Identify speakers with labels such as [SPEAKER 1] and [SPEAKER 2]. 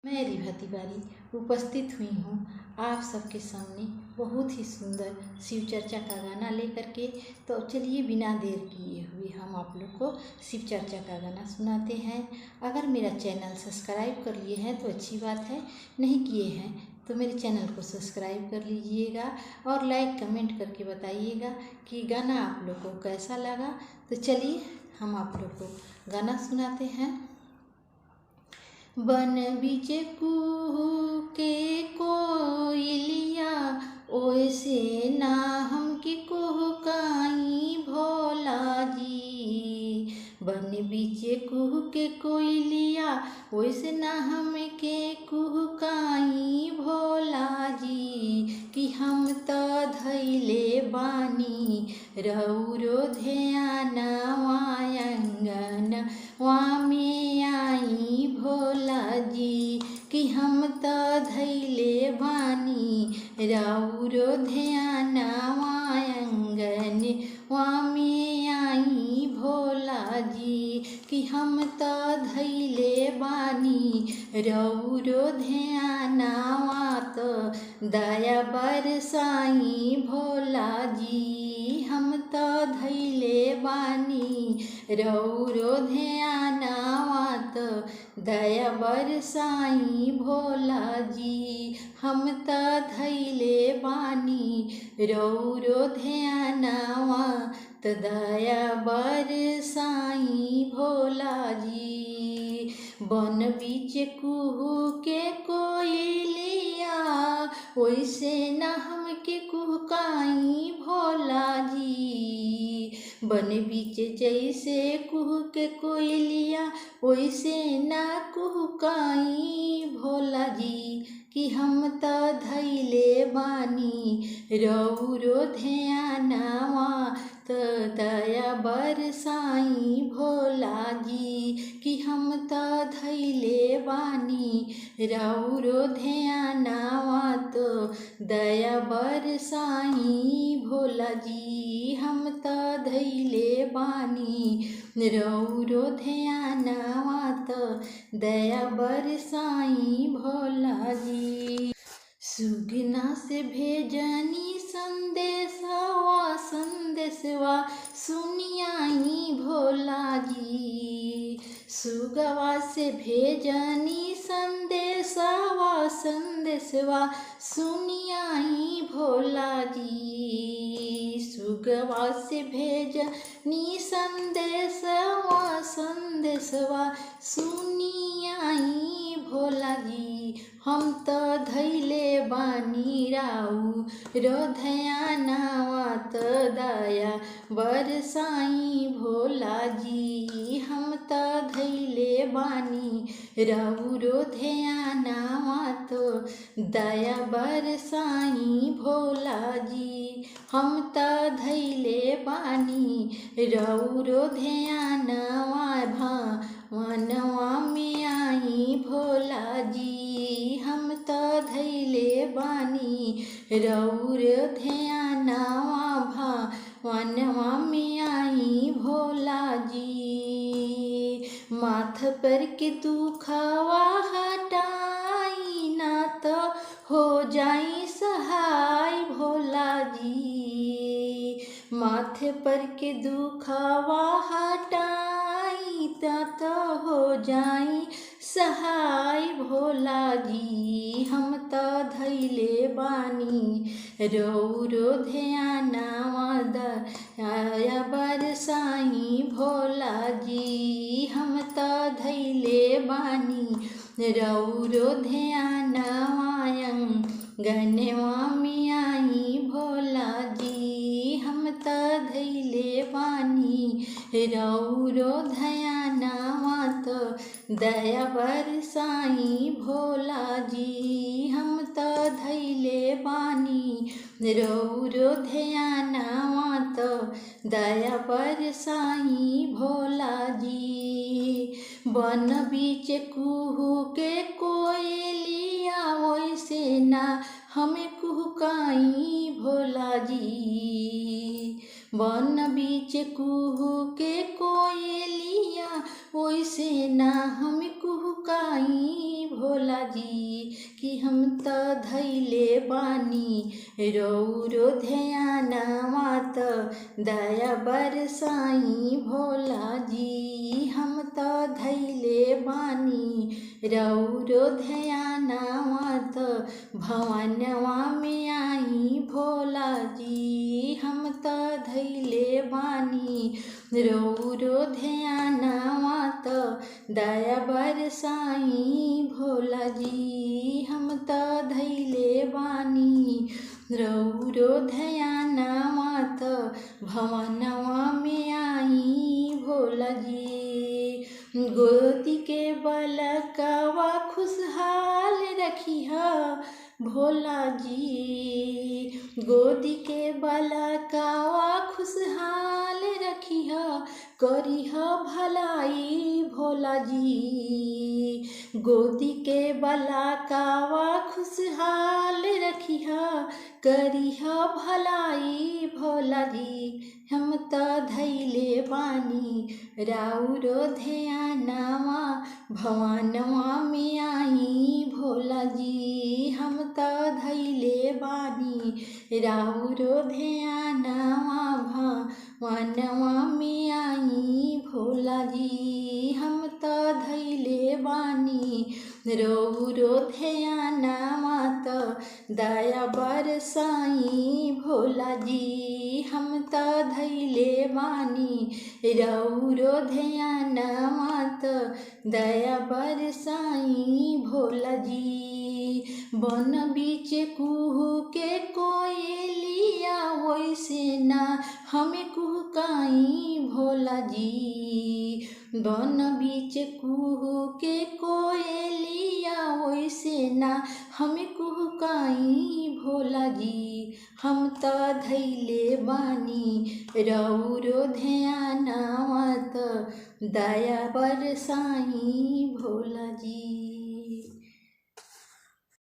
[SPEAKER 1] मैं रिभा तिवारी उपस्थित हुई हूँ आप सबके सामने बहुत ही सुंदर शिव चर्चा का गाना लेकर के। तो चलिए बिना देर किए हुए हम आप लोग को शिव चर्चा का गाना सुनाते हैं। अगर मेरा चैनल सब्सक्राइब कर लिए हैं तो अच्छी बात है, नहीं किए हैं तो मेरे चैनल को सब्सक्राइब कर लीजिएगा और लाइक कमेंट करके बताइएगा कि गाना आप लोग को कैसा लगा। तो चलिए हम आप लोग को गाना सुनाते हैं। बन बीच कुहू के कोयलिया ओइसे ना हमके कुहकाई भोला जी। बन बीच कुहू के कोयलिया ओइसे ना हमके कुहकाई भोला जी। कि हम त धैले बानी रौरो ध्यानवा अंगन वामे आई भोला जी। कि हम त धैले बानी रौरो ध्यानवा अंगन वामे आई भोला जी। कि हम त धैले बानी रौरो ध्यानवा तो दया बरसाई भोला जी। हम त धैले बानी रौरो ध्यानवा तो दया बरसाई भोला जी। हम त धैले बानी रौरो ध्यानवा तो दया बरसाई भोला जी। बन बीच कुहू के कोयलिया ओइसे न हमके कुहकाई भोला जी। बन बीच जैसे कुहू के कोयलिया ओइसे न कुहकाई भोला जी। कि हम त धैले बानी रौरो ध्यानवा तो दया बरसाई भोला जी। कि हम त धैले बानी रौरो ध्यानवा तो दया बरसाई भोला जी। हम त धैले बानी रौरो ध्यानवा तो दया बरसाई भोला जी। सुगना से भेजनी संदेशवा सुनियाई भोला जी। सुगवा से भेजनी संदेशवा सुनियाई भोला जी। सुगवा से भेजनी संदेशवा सुनियाई भोला जी। हम त धैले बानी रौरो ध्यानवा तो दया बरसाई भोला जी। हम त धैले बानी रौरो ध्यानवा तो दया बरसाई भोला जी। हम त धैले बानी रौरो ध्यानवा भावनवा में आई भोला जी। हम त धैले बानी रौरो ध्यानवा भावनवा में आई भोला जी। माथ पर के दुखवा हटाई ना तो हो जाई सहाय भोला जी। माथे पर के दुखवा हटाई तो हो जाई सहाय भोला जी। हम त धैले बानी रौरो ध्यानवा दया बरसाई भोला जी। हम त धैले बानी रौरो ध्यानवा अंगनवा में आई भोला जी। हम त धैले बानी रौरो ध्यानवा तो दया बरसाई भोला जी। हम त धैले बानी रौरो ध्यानवा तो दया बरसाई भोला जी। बन बीच कुहू के कोयलिया ओइसे ना हमें कुहकाई भोला जी। बन बीच कुहू के कोयलिया ओइसे ना हम कुहुकाई भोला जी कि हम त धैले बानी रौरो ध्यानवा त दया बरसाई भोला जी हम त धैले बानी रौरो ध्यानवा त भवनवा में आई भोला जी हम त धैले बानी रौरो ध्यानवा त दया बरसाई भोला जी हम त धैले बानी रौरो ध्यानवा त भवनवा में आई भोला जी। गोदी के बलकवा खुशहाल रखिहा भोला जी गोदी के बलकवा खुशहाल रखिहा करिहा भलाई भोला जी गोदी के बलकवा खुशहाल रखिहा करिहा भलाई भोला जी हम त धैले बानी राउरो ध्यानवा भवनवा में आई भोला जी हम त धैले बानी राउरो ध्यानवा भवनवा में आई भोला जी हम त धैले बानी रौरो ध्यानवा त दया बरसाई भोला जी हम त धैले बानी रौरो ध्यानवा त दया बरसाई भोला जी। बन बीच कुहू के कोयलिया वैसे ना हमें कुहकाई भोला जी बन बीच कुहू के कोयलिया वैसे ना हमें कुहकाई भोला जी हम त धैले बानी रौरो ध्यानवा त दया बरसाई भोला जी।